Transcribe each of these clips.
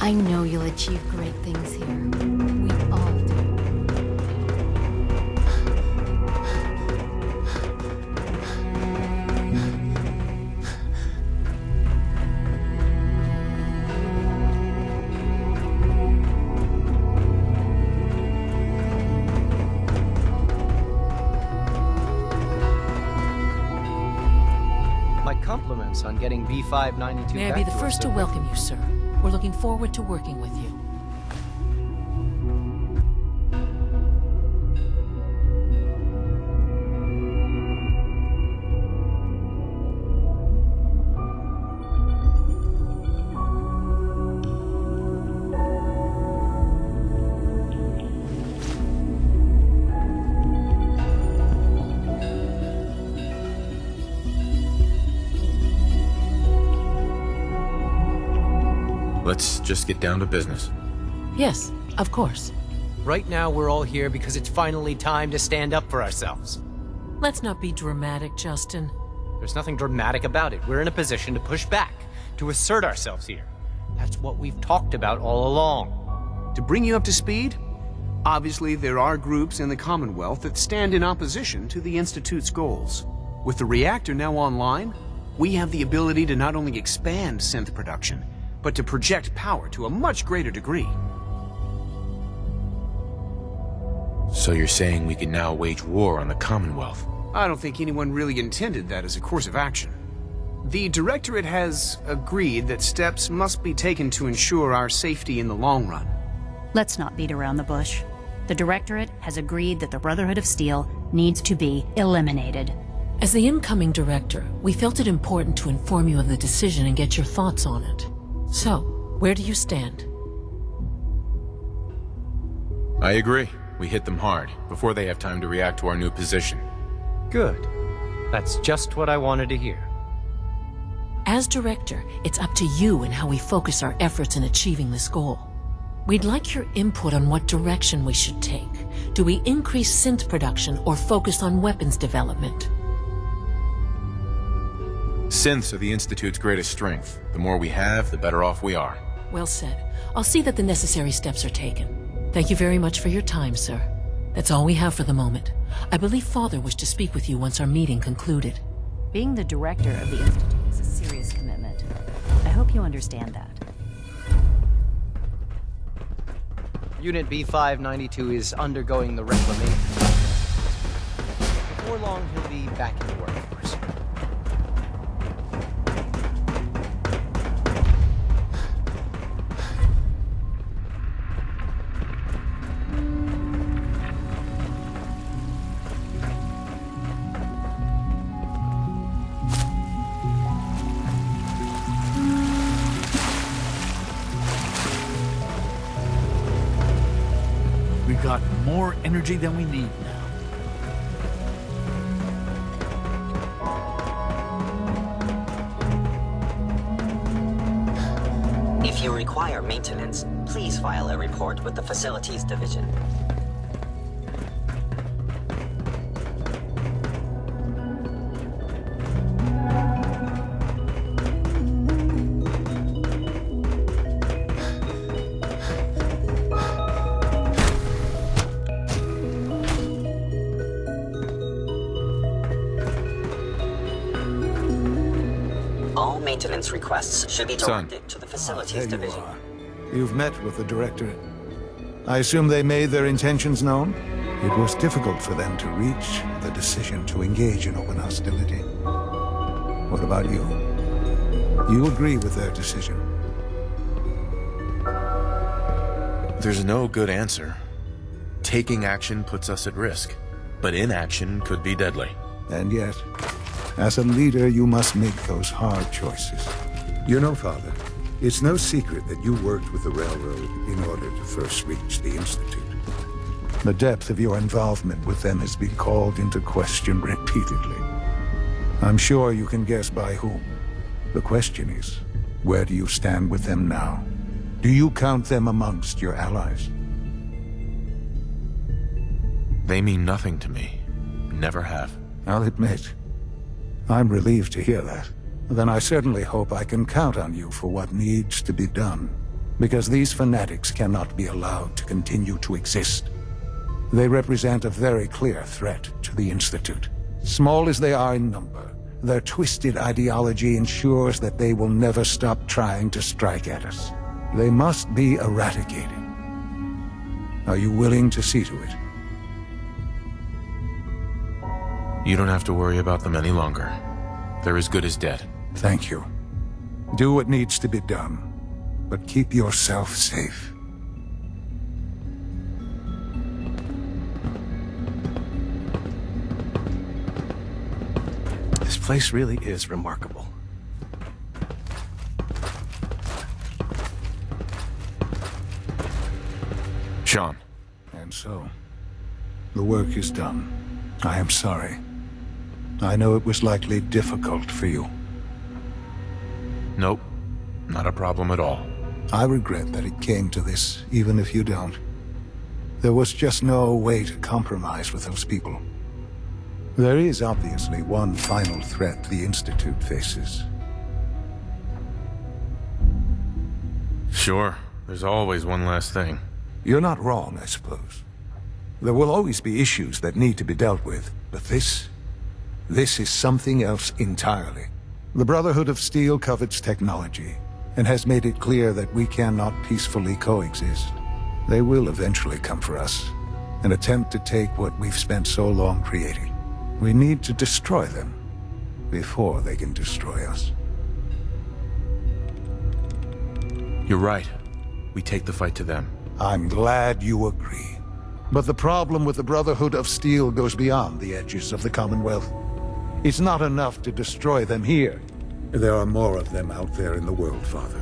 I know you'll achieve great things here. We all do. My compliments on getting B592 May I back be the to us first to so welcome you, sir. We're looking forward to working with you. Let's just get down to business. Yes, of course. Right now, we're all here because it's finally time to stand up for ourselves. Let's not be dramatic, Justin. There's nothing dramatic about it. We're in a position to push back, to assert ourselves here. That's what we've talked about all along. To bring you up to speed, obviously there are groups in the Commonwealth that stand in opposition to the Institute's goals. With the reactor now online, we have the ability to not only expand synth production, but to project power to a much greater degree. So you're saying we can now wage war on the Commonwealth? I don't think anyone really intended that as a course of action. The Directorate has agreed that steps must be taken to ensure our safety in the long run. Let's not beat around the bush. The Directorate has agreed that the Brotherhood of Steel needs to be eliminated. As the incoming director, we felt it important to inform you of the decision and get your thoughts on it. So, where do you stand? I agree. We hit them hard, before they have time to react to our new position. Good. That's just what I wanted to hear. As director, it's up to you and how we focus our efforts in achieving this goal. We'd like your input on what direction we should take. Do we increase synth production or focus on weapons development? Synths are the Institute's greatest strength. The more we have, the better off we are. Well said. I'll see that the necessary steps are taken. Thank you very much for your time, sir. That's all we have for the moment. I believe Father wished to speak with you once our meeting concluded. Being the director of the Institute is a serious commitment. I hope you understand that. Unit B592 is undergoing the reclamation process. Before long, he'll be back in the workforce. We got more energy than we need now. If you require maintenance, please file a report with the Facilities Division. All maintenance requests should be directed to the Facilities There you Division. are. You've met with the Directorate. I assume they made their intentions known? It was difficult for them to reach the decision to engage in open hostility. What about you? You agree with their decision? There's no good answer. Taking action puts us at risk, but inaction could be deadly. And yet, as a leader, you must make those hard choices. You know, Father, it's no secret that you worked with the Railroad in order to first reach the Institute. The depth of your involvement with them has been called into question repeatedly. I'm sure you can guess by whom. The question is, where do you stand with them now? Do you count them amongst your allies? They mean nothing to me. Never have. I'll admit, I'm relieved to hear that. Then I certainly hope I can count on you for what needs to be done. because these fanatics cannot be allowed to continue to exist. They represent a very clear threat to the Institute. Small as they are in number, their twisted ideology ensures that they will never stop trying to strike at us. They must be eradicated. Are you willing to see to it? You don't have to worry about them any longer. They're as good as dead. Thank you. Do what needs to be done, but keep yourself safe. This place really is remarkable. Sean. And so, the work is done. I am sorry. I know it was likely difficult for you. Nope. Not a problem at all. I regret that it came to this, even if you don't. There was just no way to compromise with those people. There is obviously one final threat the Institute faces. Sure. There's always one last thing. You're not wrong, I suppose. There will always be issues that need to be dealt with, but this is something else entirely. The Brotherhood of Steel covets technology, and has made it clear that we cannot peacefully coexist. They will eventually come for us, and attempt to take what we've spent so long creating. We need to destroy them, before they can destroy us. You're right. We take the fight to them. I'm glad you agree. But the problem with the Brotherhood of Steel goes beyond the edges of the Commonwealth. It's not enough to destroy them here. There are more of them out there in the world, Father.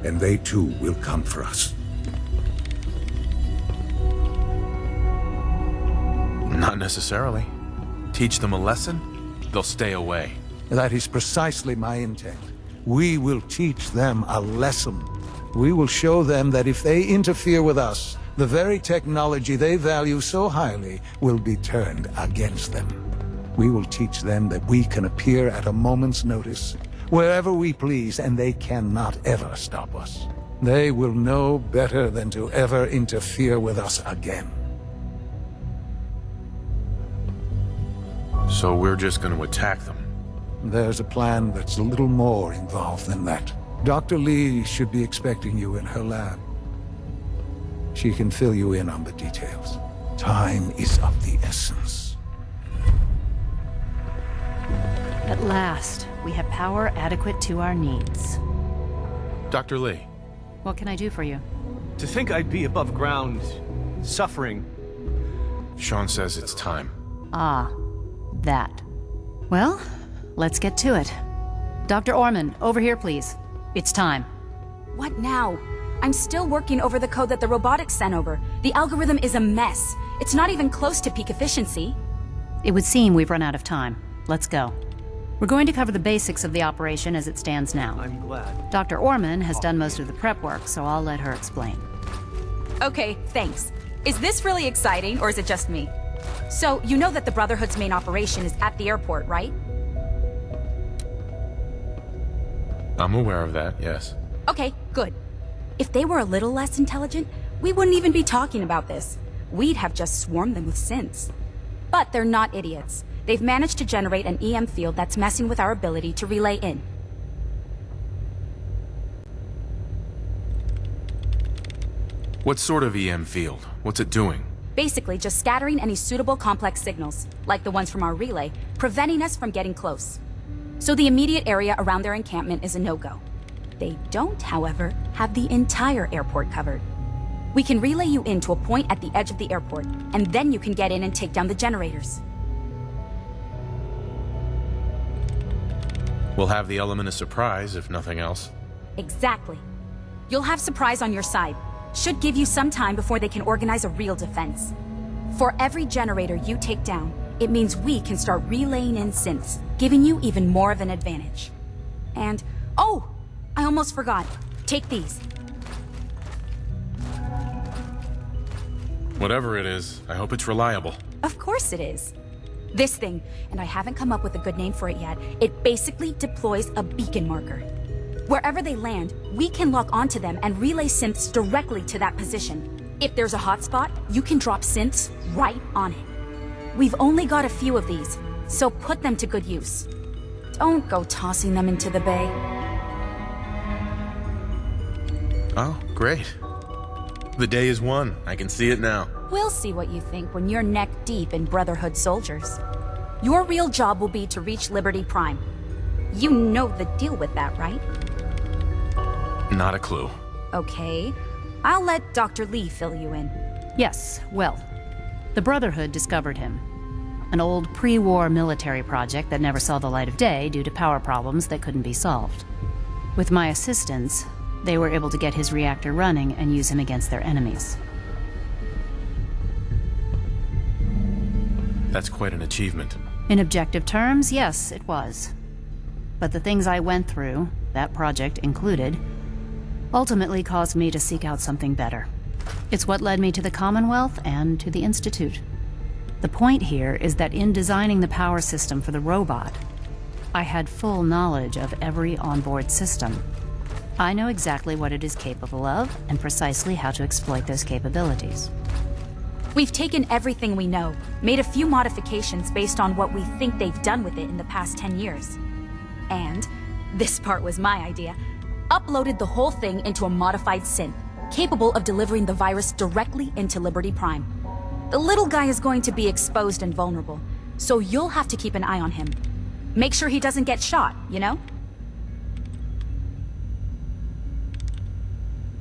And they too will come for us. Not necessarily. Teach them a lesson, they'll stay away. That is precisely my intent. We will teach them a lesson. We will show them that if they interfere with us, the very technology they value so highly will be turned against them. We will teach them that we can appear at a moment's notice, wherever we please, and they cannot ever stop us. They will know better than to ever interfere with us again. So we're just going to attack them? There's a plan that's a little more involved than that. Dr. Lee should be expecting you in her lab. She can fill you in on the details. Time is of the essence. At last, we have power adequate to our needs. Dr. Lee. What can I do for you? To think I'd be above ground, suffering. Sean says it's time. Ah, that. Well, let's get to it. Dr. Orman, over here, please. It's time. What now? I'm still working over the code that the robotics sent over. The algorithm is a mess. It's not even close to peak efficiency. It would seem we've run out of time. Let's go. We're going to cover the basics of the operation as it stands now. I'm glad. Dr. Orman has done most of the prep work, so I'll let her explain. Okay, thanks. Is this really exciting, or is it just me? So, you know that the Brotherhood's main operation is at the airport, right? I'm aware of that, yes. Okay, good. If they were a little less intelligent, we wouldn't even be talking about this. We'd have just swarmed them with synths. But they're not idiots. They've managed to generate an EM field that's messing with our ability to relay in. What sort of EM field? What's it doing? Basically, just scattering any suitable complex signals, like the ones from our relay, preventing us from getting close. So the immediate area around their encampment is a no-go. They don't, however, have the entire airport covered. We can relay you in to a point at the edge of the airport, and then you can get in and take down the generators. We'll have the element of surprise, if nothing else. Exactly. You'll have surprise on your side. Should give you some time before they can organize a real defense. For every generator you take down, it means we can start relaying in synths, giving you even more of an advantage. And, oh! I almost forgot. Take these. Whatever it is, I hope it's reliable. Of course it is. This thing, and I haven't come up with a good name for it yet, it basically deploys a beacon marker. Wherever they land, we can lock onto them and relay synths directly to that position. If there's a hotspot, you can drop synths right on it. We've only got a few of these, so put them to good use. Don't go tossing them into the bay. Oh, great. The day is won. I can see it now. We'll see what you think when you're neck deep in Brotherhood soldiers. Your real job will be to reach Liberty Prime. You know the deal with that, right? Not a clue. Okay. I'll let Dr. Lee fill you in. Yes, well, the Brotherhood discovered him. An old pre-war military project that never saw the light of day due to power problems that couldn't be solved. With my assistance, they were able to get his reactor running and use him against their enemies. That's quite an achievement. In objective terms, yes, it was. But the things I went through, that project included, ultimately caused me to seek out something better. It's what led me to the Commonwealth and to the Institute. The point here is that in designing the power system for the robot, I had full knowledge of every onboard system. I know exactly what it is capable of and precisely how to exploit those capabilities. We've taken everything we know, made a few modifications based on what we think they've done with it in the past 10 years. And, this part was my idea, uploaded the whole thing into a modified synth, capable of delivering the virus directly into Liberty Prime. The little guy is going to be exposed and vulnerable, so you'll have to keep an eye on him. Make sure he doesn't get shot, you know?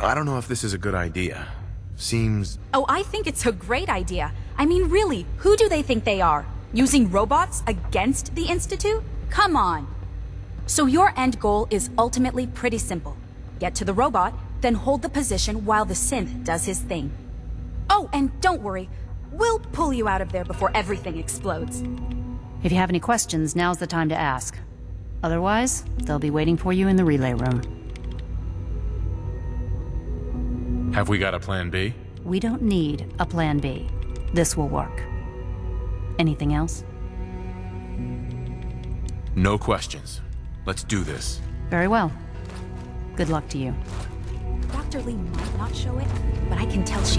I don't know if this is a good idea. Seems... Oh, I think it's a great idea. I mean, really, who do they think they are? Using robots against the Institute? Come on. So your end goal is ultimately pretty simple. Get to the robot, then hold the position while the synth does his thing. Oh, and don't worry. We'll pull you out of there before everything explodes. If you have any questions, now's the time to ask. Otherwise, they'll be waiting for you in the relay room. Have we got a plan B? We don't need a plan B. This will work. Anything else? No questions. Let's do this. Very well. Good luck to you. Dr. Lee might not show it, but I can tell she's